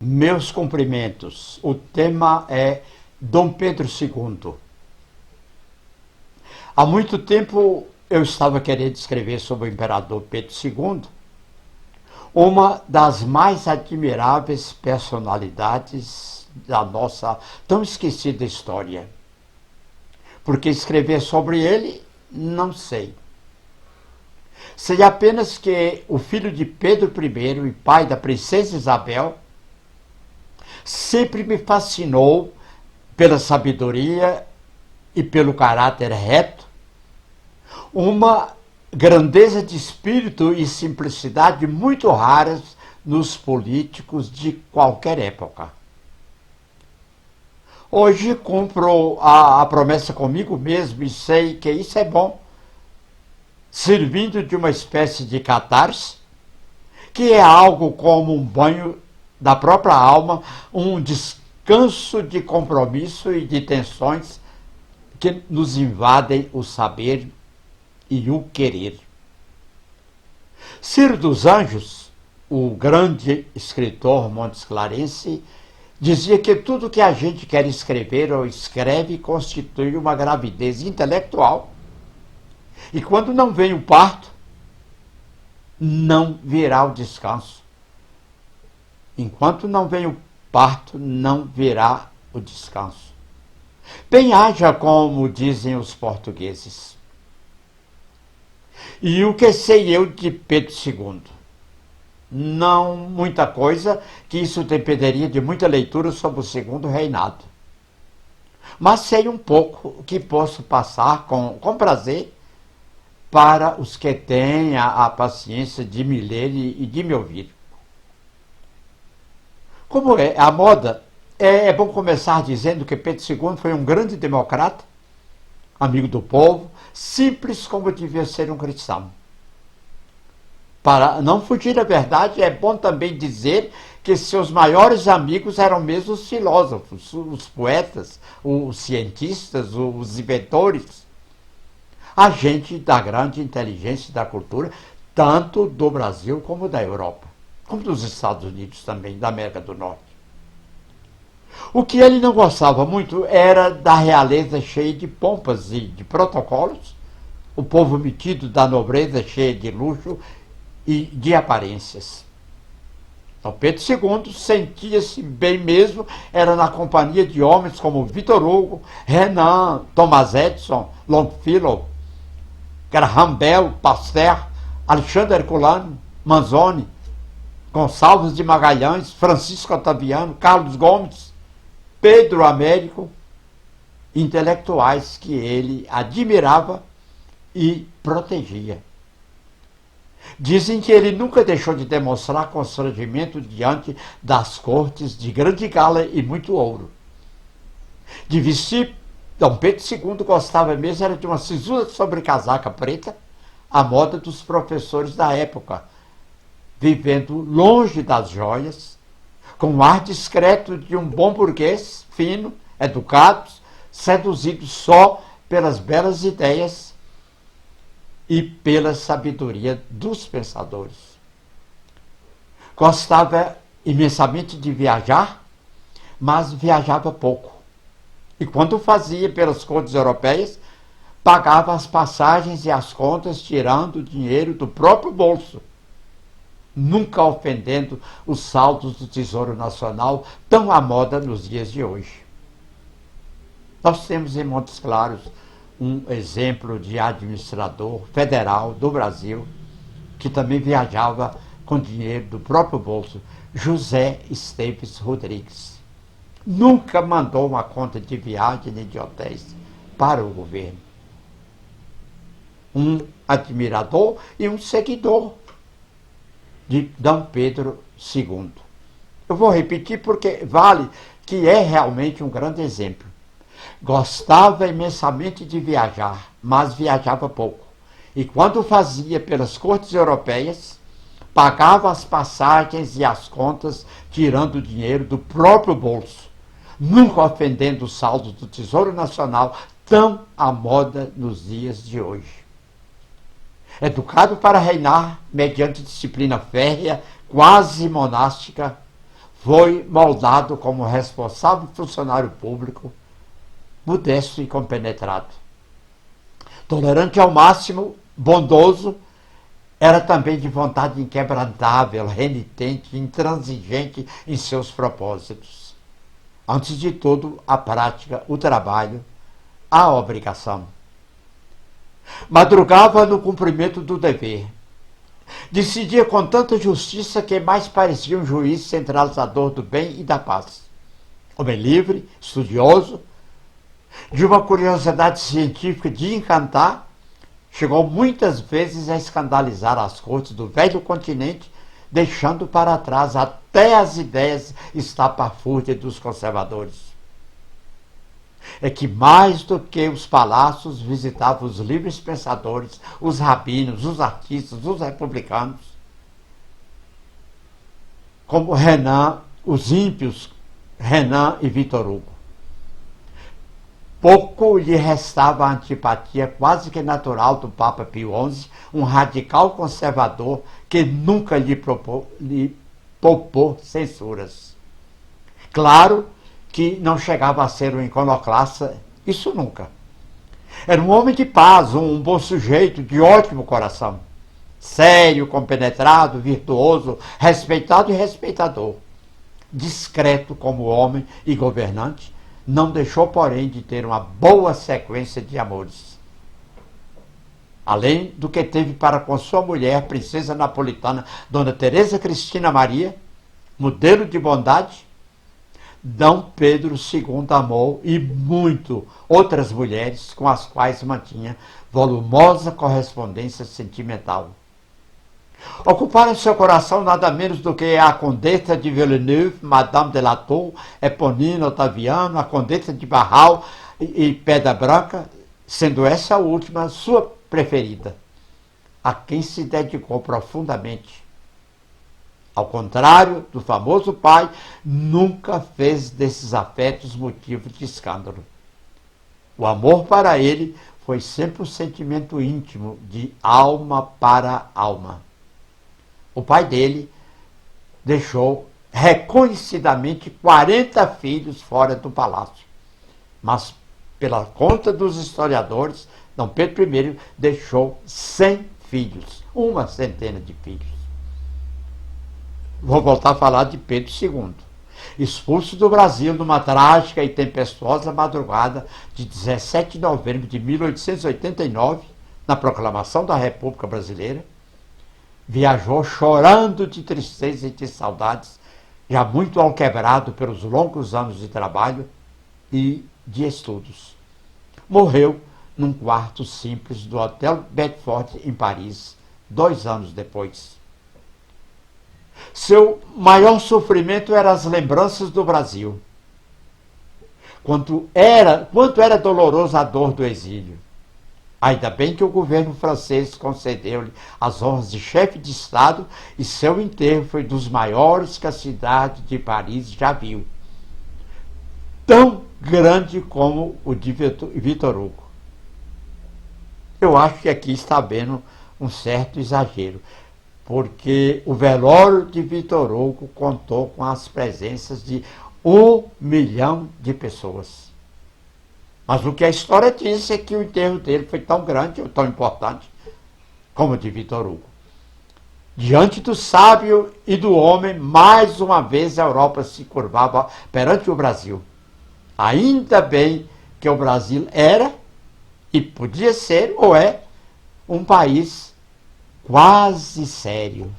Meus cumprimentos. O tema é Dom Pedro II. Há muito tempo eu estava querendo escrever sobre o imperador Pedro II, uma das mais admiráveis personalidades da nossa tão esquecida história. Porque escrever sobre ele, não sei. Sei apenas que o filho de Pedro I e pai da princesa Isabel sempre me fascinou pela sabedoria e pelo caráter reto, uma grandeza de espírito e simplicidade muito raras nos políticos de qualquer época. Hoje cumpro a promessa comigo mesmo e sei que isso é bom, servindo de uma espécie de catarse, que é algo como um banho da própria alma, um descanso de compromisso e de tensões que nos invadem o saber e o querer. Ciro dos Anjos, o grande escritor montesclarense, dizia que tudo que a gente quer escrever ou escreve constitui uma gravidez intelectual, e quando não vem o parto, não virá o descanso. Enquanto não vem o parto, não virá o descanso. Bem haja, como dizem os portugueses. E o que sei eu de Pedro II? Não muita coisa, que isso dependeria de muita leitura sobre o segundo reinado. Mas sei um pouco que posso passar com prazer para os que têm a paciência de me ler e de me ouvir. Como é a moda, é bom começar dizendo que Pedro II foi um grande democrata, amigo do povo, simples como devia ser um cristão. Para não fugir da verdade, é bom também dizer que seus maiores amigos eram mesmo os filósofos, os poetas, os cientistas, os inventores, a gente da grande inteligência e da cultura, tanto do Brasil como da Europa, como dos Estados Unidos também, da América do Norte. O que ele não gostava muito era da realeza cheia de pompas e de protocolos, o povo metido da nobreza cheia de luxo e de aparências. Então Pedro II sentia-se bem mesmo, era na companhia de homens como Victor Hugo, Renan, Thomas Edison, Longfellow, Graham Bell, Pasteur, Alexandre Herculano, Manzoni, Gonçalves de Magalhães, Francisco Otaviano, Carlos Gomes, Pedro Américo, intelectuais que ele admirava e protegia. Dizem que ele nunca deixou de demonstrar constrangimento diante das cortes de grande gala e muito ouro. De vestir, Dom Pedro II gostava mesmo era de uma sisura sobre casaca preta, a moda dos professores da época, vivendo longe das joias, com o ar discreto de um bom burguês, fino, educado, seduzido só pelas belas ideias e pela sabedoria dos pensadores. Gostava imensamente de viajar, mas viajava pouco. E quando fazia pelas cortes europeias, pagava as passagens e as contas tirando dinheiro do próprio bolso, nunca ofendendo os saldos do Tesouro Nacional, tão à moda nos dias de hoje. Nós temos em Montes Claros um exemplo de administrador federal do Brasil, que também viajava com dinheiro do próprio bolso, José Esteves Rodrigues. Nunca mandou uma conta de viagem nem de hotéis para o governo. Um admirador e um seguidor de Dom Pedro II. Eu vou repetir porque vale que é realmente um grande exemplo. Gostava imensamente de viajar, mas viajava pouco. E quando fazia pelas cortes europeias, pagava as passagens e as contas, tirando dinheiro do próprio bolso, nunca ofendendo o saldo do Tesouro Nacional, tão à moda nos dias de hoje. Educado para reinar mediante disciplina férrea, quase monástica, foi moldado como responsável funcionário público, modesto e compenetrado. Tolerante ao máximo, bondoso, era também de vontade inquebrantável, renitente, intransigente em seus propósitos. Antes de tudo, a prática, o trabalho, a obrigação. Madrugava no cumprimento do dever. Decidia com tanta justiça que mais parecia um juiz centralizador do bem e da paz. Homem livre, estudioso, de uma curiosidade científica de encantar, chegou muitas vezes a escandalizar as cortes do velho continente, deixando para trás até as ideias estapafúrdias dos conservadores. É que mais do que os palácios visitava os livres pensadores, os rabinos, os artistas, os republicanos, como Renan, os ímpios Renan e Victor Hugo. Pouco lhe restava a antipatia quase que natural do Papa Pio XI, um radical conservador que nunca lhe poupou censuras. Claro que não chegava a ser um iconoclasta, isso nunca. Era um homem de paz, um bom sujeito, de ótimo coração. Sério, compenetrado, virtuoso, respeitado e respeitador. Discreto como homem e governante, não deixou, porém, de ter uma boa sequência de amores. Além do que teve para com sua mulher, princesa napolitana, Dona Teresa Cristina Maria, modelo de bondade, D. Pedro II amou e muito outras mulheres com as quais mantinha volumosa correspondência sentimental. Ocuparam seu coração nada menos do que a Condessa de Villeneuve, Madame de la Tour, Eponina Ottaviano, a Condessa de Barral e Pedra Branca, sendo essa última sua preferida, a quem se dedicou profundamente. Ao contrário do famoso pai, nunca fez desses afetos motivo de escândalo. O amor para ele foi sempre um sentimento íntimo, de alma para alma. O pai dele deixou reconhecidamente 40 filhos fora do palácio. Mas, pela conta dos historiadores, D. Pedro I deixou 100 filhos, uma centena de filhos. Vou voltar a falar de Pedro II. Expulso do Brasil numa trágica e tempestuosa madrugada de 17 de novembro de 1889, na proclamação da República Brasileira, viajou chorando de tristeza e de saudades, já muito alquebrado pelos longos anos de trabalho e de estudos. Morreu num quarto simples do Hotel Bedford, em Paris, 2 anos depois. Seu maior sofrimento eram as lembranças do Brasil. Quanto era dolorosa a dor do exílio. Ainda bem que o governo francês concedeu-lhe as honras de chefe de Estado e seu enterro foi dos maiores que a cidade de Paris já viu. Tão grande como o de Victor Hugo. Eu acho que aqui está havendo um certo exagero, porque o velório de Victor Hugo contou com as presenças de 1 milhão de pessoas. Mas o que a história diz é que o enterro dele foi tão grande, ou tão importante, como o de Victor Hugo. Diante do sábio e do homem, mais uma vez a Europa se curvava perante o Brasil. Ainda bem que o Brasil era, e podia ser, ou é, um país quase sério.